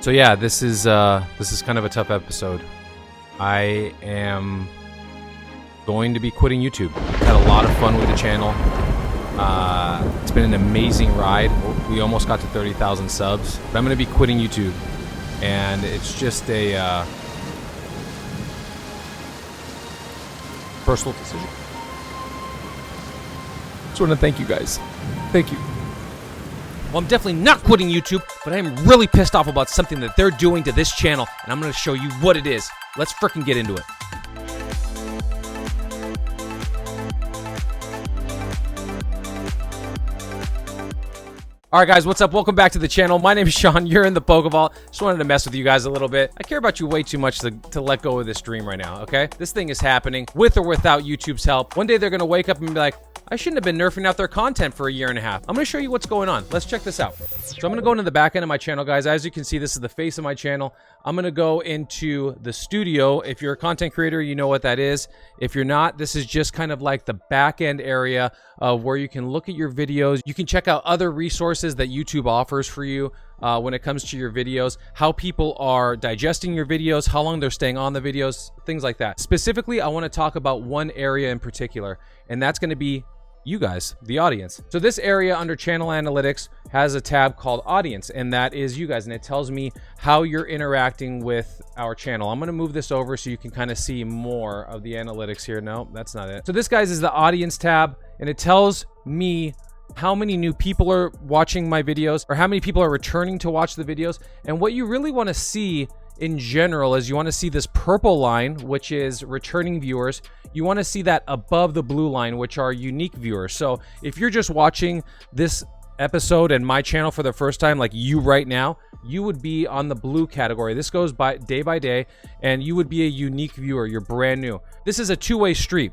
So yeah, this is kind of a tough episode. I am going to be quitting YouTube. I've had a lot of fun with the channel. It's been an amazing ride. We almost got to 30,000 subs, but I'm going to be quitting YouTube, and it's just a personal decision. Just want to thank you guys. Thank you. Well, I'm definitely not quitting YouTube, but I am really pissed off about something that they're doing to this channel, and I'm going to show you what it is. Let's freaking get into it. Alright guys, what's up? Welcome back to the channel. My name is Sean. You're in the PokeVault. Just wanted to mess with you guys a little bit. I care about you way too much to let go of this dream right now, okay? This thing is happening with or without YouTube's help. One day they're going to wake up and be like, I shouldn't have been nerfing out their content for a year and a half. I'm going to show you what's going on. Let's check this out. So I'm going to go into the back end of my channel, guys. As you can see, this is the face of my channel. I'm going to go into the studio. If you're a content creator, you know what that is. If you're not, this is just kind of like the back end area of where you can look at your videos. You can check out other resources that YouTube offers for you when it comes to your videos, how people are digesting your videos, how long they're staying on the videos, things like that. Specifically, I want to talk about one area in particular, and that's going to be you guys, the audience. So this area under channel analytics has a tab called audience, and that is you guys, and it tells me how you're interacting with our channel. I'm going to move this over so you can kind of see more of the analytics here. No, that's not it. So this, guys, is the audience tab, and it tells me how many new people are watching my videos, or how many people are returning to watch the videos. And what you really want to see in general is you want to see this purple line, which is returning viewers. You want to see that above the blue line, which are unique viewers. So if you're just watching this episode and my channel for the first time, like you right now, you would be on the blue category. This goes by day, and you would be a unique viewer. You're brand new. This is a two-way street.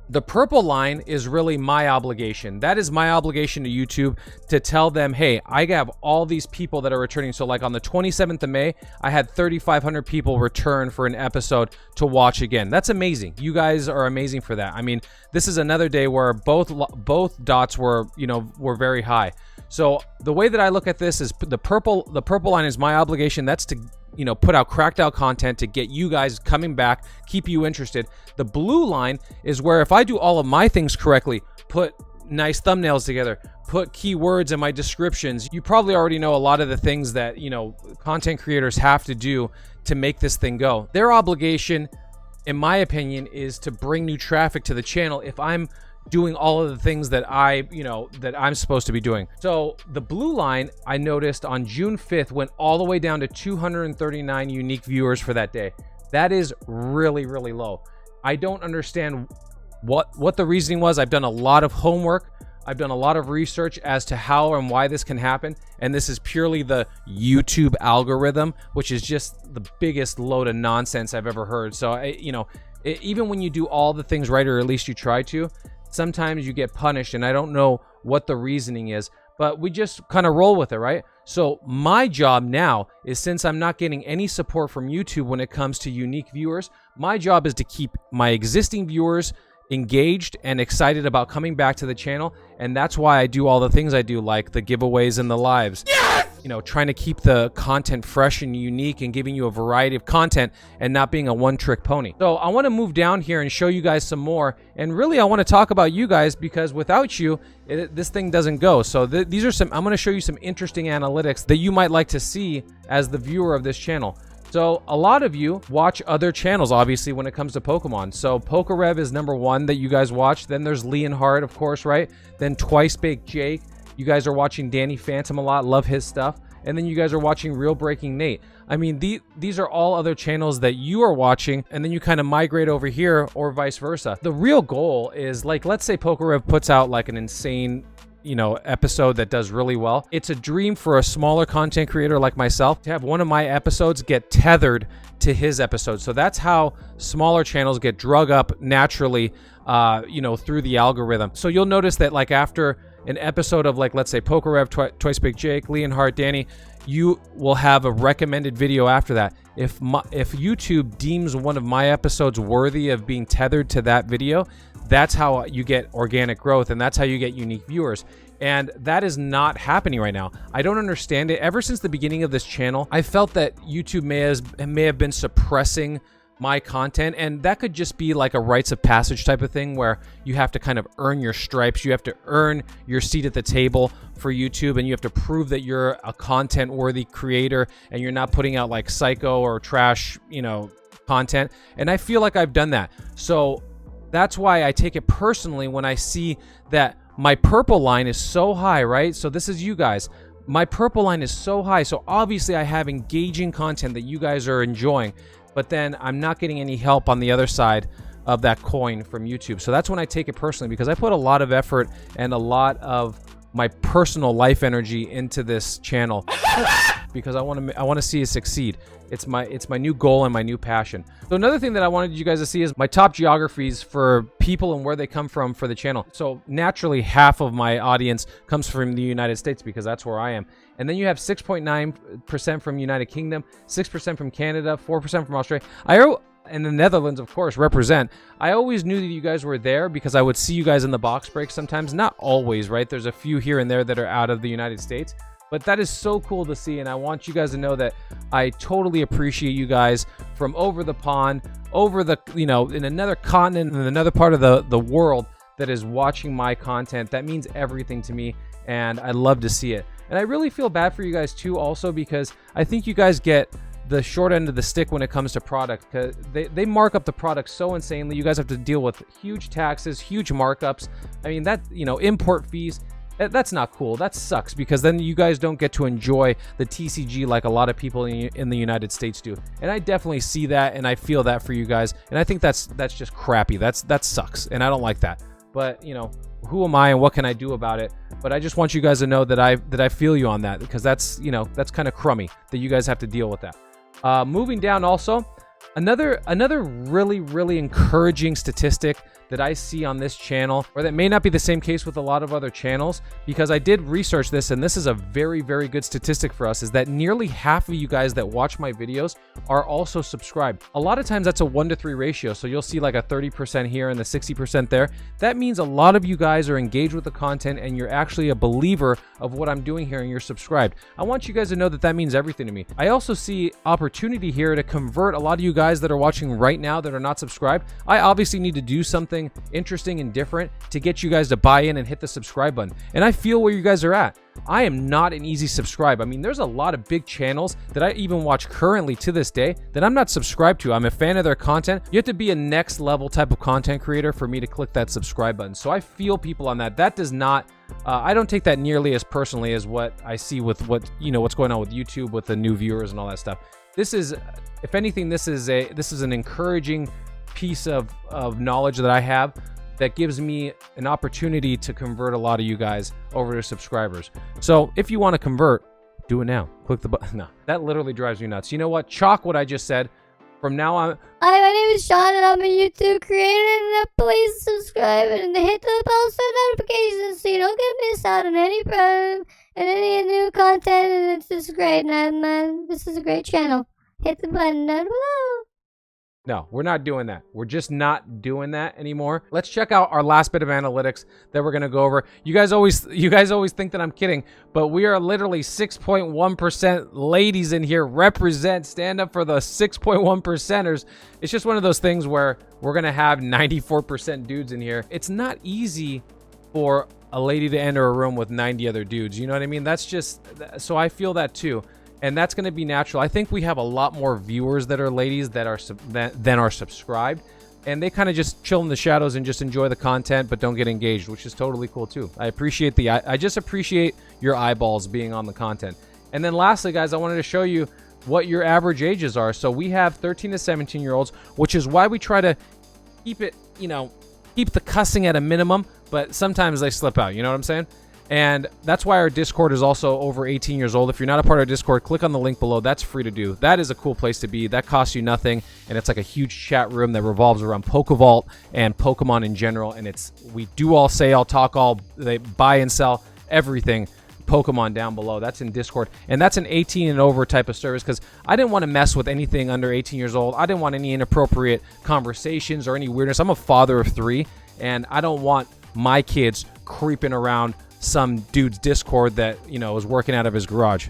The purple line is really my obligation. That is my obligation to YouTube to tell them, hey, I have all these people that are returning. So like on the 27th of May, I had 3,500 people return for an episode to watch again. That's amazing. You guys are amazing for that. I mean, this is another day where both dots were, were very high. So the way that I look at this is the purple line is my obligation. That's to put out cracked out content to get you guys coming back, keep you interested. The blue line is where if I do all of my things correctly, put nice thumbnails together, put keywords in my descriptions, you probably already know a lot of the things that, content creators have to do to make this thing go. Their obligation, in my opinion, is to bring new traffic to the channel if I'm doing all of the things that that I'm supposed to be doing. So the blue line, I noticed on June 5th went all the way down to 239 unique viewers for that day. That is really, really low. I don't understand what the reasoning was. I've done a lot of homework. I've done a lot of research as to how and why this can happen. And this is purely the YouTube algorithm, which is just the biggest load of nonsense I've ever heard. So, even when you do all the things right, or at least you try to, sometimes you get punished, and I don't know what the reasoning is, but we just kind of roll with it, right? So my job now is, since I'm not getting any support from YouTube when it comes to unique viewers, my job is to keep my existing viewers engaged and excited about coming back to the channel. And that's why I do all the things I do, like the giveaways and the lives. Yes! Trying to keep the content fresh and unique and giving you a variety of content and not being a one-trick pony. So I want to move down here and show you guys some more. And really, I want to talk about you guys, because without you, this thing doesn't go. So these are I'm going to show you some interesting analytics that you might like to see as the viewer of this channel. So a lot of you watch other channels, obviously, when it comes to Pokemon. So PokeRev is number one that you guys watch. Then there's Leonhard, of course, right? Then Twice Baked Jake. You guys are watching Danny Phantom a lot. Love his stuff. And then you guys are watching Real Breaking Nate. I mean, these are all other channels that you are watching, and then you kind of migrate over here, or vice versa. The real goal is, like, let's say PokeRev puts out like an insane episode that does really well. It's a dream for a smaller content creator like myself to have one of my episodes get tethered to his episode. So that's how smaller channels get drug up naturally, through the algorithm. So you'll notice that, like, after an episode of, like, let's say PokeRev, Twice Big Jake, Leonhard, Danny, you will have a recommended video after that. If YouTube deems one of my episodes worthy of being tethered to that video, that's how you get organic growth, and that's how you get unique viewers. And that is not happening right now. I don't understand it. Ever since the beginning of this channel, I felt that YouTube may have been suppressing my content, and that could just be like a rites of passage type of thing where you have to kind of earn your stripes. You have to earn your seat at the table for YouTube, and you have to prove that you're a content worthy creator and you're not putting out like psycho or trash, you know, content. And I feel like I've done that. So that's why I take it personally when I see that my purple line is so high, right? So this is you guys. My purple line is so high. So obviously I have engaging content that you guys are enjoying, but then I'm not getting any help on the other side of that coin from YouTube. So that's when I take it personally, because I put a lot of effort and a lot of my personal life energy into this channel because I want to see it succeed. It's my new goal and my new passion. So another thing that I wanted you guys to see is my top geographies for people and where they come from for the channel. So naturally, half of my audience comes from the United States because that's where I am. And then you have 6.9% from United Kingdom, 6% from Canada, 4% from Australia. And the Netherlands, of course, represent. I always knew that you guys were there because I would see you guys in the box breaks sometimes. Not always, right? There's a few here and there that are out of the United States. But that is so cool to see, and I want you guys to know that I totally appreciate you guys from over the pond, over the, you know, in another continent, in another part of the world that is watching my content. That means everything to me, and I love to see it. And I really feel bad for you guys too also, because I think you guys get the short end of the stick when it comes to product, because they mark up the product so insanely. You guys have to deal with huge taxes, huge markups. I mean, that, you know, import fees. That's not cool. That sucks, because then you guys don't get to enjoy the TCG like a lot of people in the United States do. And I definitely see that, and I feel that for you guys. And I think that's just crappy. That sucks, and I don't like that. But, you know, who am I and what can I do about it? But I just want you guys to know that I feel you on that, because that's, you know, that's kind of crummy that you guys have to deal with that. Moving down also, another really encouraging statistic that I see on this channel, or that may not be the same case with a lot of other channels, because I did research this, and this is a very good statistic for us, is that nearly half of you guys that watch my videos are also subscribed. A lot of times that's a 1-to-3 ratio, so you'll see like a 30% here and the 60% there. That means a lot of you guys are engaged with the content, and you're actually a believer of what I'm doing here, and you're subscribed. I want you guys to know that that means everything to me. I also see opportunity here to convert a lot of you guys that are watching right now that are not subscribed. I obviously need to do something interesting and different to get you guys to buy in and hit the subscribe button. And I feel where you guys are at. I am not an easy subscribe. I mean, there's a lot of big channels that I even watch currently to this day that I'm not subscribed to. I'm a fan of their content. You have to be a next level type of content creator for me to click that subscribe button. So I feel people on that. That does not, I don't take that nearly as personally as what I see with what's going on with YouTube with the new viewers and all that stuff. This is, if anything, this is an encouraging piece of knowledge that I have that gives me an opportunity to convert a lot of you guys over to subscribers. So if you want to convert, do it now. Click the button. No, that literally drives me nuts. You know what? Chalk what I just said. From now on. Hi, my name is Sean, and I'm a YouTube creator. And please subscribe and hit the bell notifications so you don't get missed out on any new content. And it's just great, man. This is a great channel. Hit the button down below. No, we're not doing that. We're just not doing that anymore. Let's check out our last bit of analytics that we're going to go over. You guys always think that I'm kidding, but we are literally 6.1% ladies in here. Represent, stand up for the 6.1%ers. It's just one of those things where we're going to have 94% dudes in here. It's not easy for a lady to enter a room with 90 other dudes. You know what I mean? That's just, so I feel that too. And that's going to be natural. I think we have a lot more viewers that are ladies that are than are subscribed, and they kind of just chill in the shadows and just enjoy the content, but don't get engaged, which is totally cool too. I appreciate I just appreciate your eyeballs being on the content. And then lastly, guys, I wanted to show you what your average ages are. So we have 13 to 17-year-olds, which is why we try to keep it, keep the cussing at a minimum, but sometimes they slip out. You know what I'm saying? And that's why our Discord is also over 18 years old. If you're not a part of our Discord, click on the link below. That's free to do. That is a cool place to be. That costs you nothing. And it's like a huge chat room that revolves around PokeVault and Pokemon in general. And we do all say, all talk, all they buy and sell everything Pokemon down below. That's in Discord. And that's an 18 and over type of service, because I didn't want to mess with anything under 18 years old. I didn't want any inappropriate conversations or any weirdness. I'm a father of 3, and I don't want my kids creeping around some dude's Discord that, you know, was working out of his garage.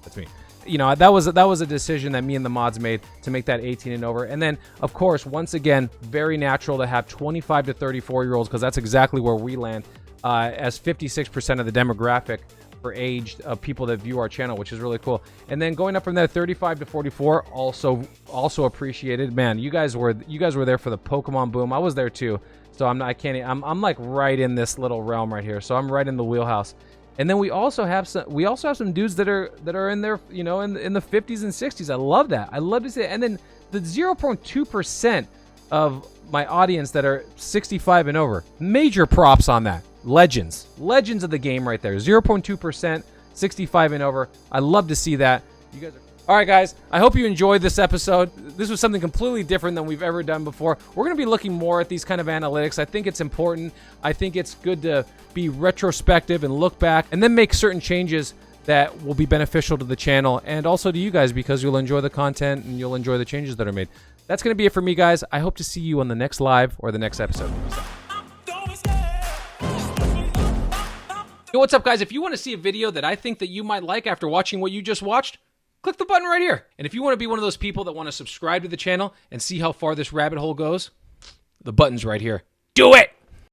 That's me. You know, that was a decision that me and the mods made to make that 18 and over. And then, of course, once again, very natural to have 25 to 34-year-olds, because that's exactly where we land, as 56% of the demographic for age of people that view our channel, which is really cool. And then going up from there, 35 to 44, also appreciated. Man, you guys were there for the Pokemon boom. I was there too. So I'm like right in this little realm right here. So I'm right in the wheelhouse. And then we also have some dudes that are in there, you know, in the 50s and 60s. I love that. I love to see it. And then the 0.2% of my audience that are 65 and over. Major props on that. Legends of the game right there. 0.2%, 65 and over. I love to see that. You guys are... All right, guys, I hope you enjoyed this episode. This was something completely different than we've ever done before. We're going to be looking more at these kind of analytics. I think it's important. I think it's good to be retrospective and look back and then make certain changes that will be beneficial to the channel and also to you guys, because you'll enjoy the content and you'll enjoy the changes that are made. That's going to be it for me, guys. I hope to see you on the next live or the next episode. Yo, what's up, guys? If you want to see a video that I think that you might like after watching what you just watched, click the button right here. And if you want to be one of those people that want to subscribe to the channel and see how far this rabbit hole goes, the button's right here. Do it!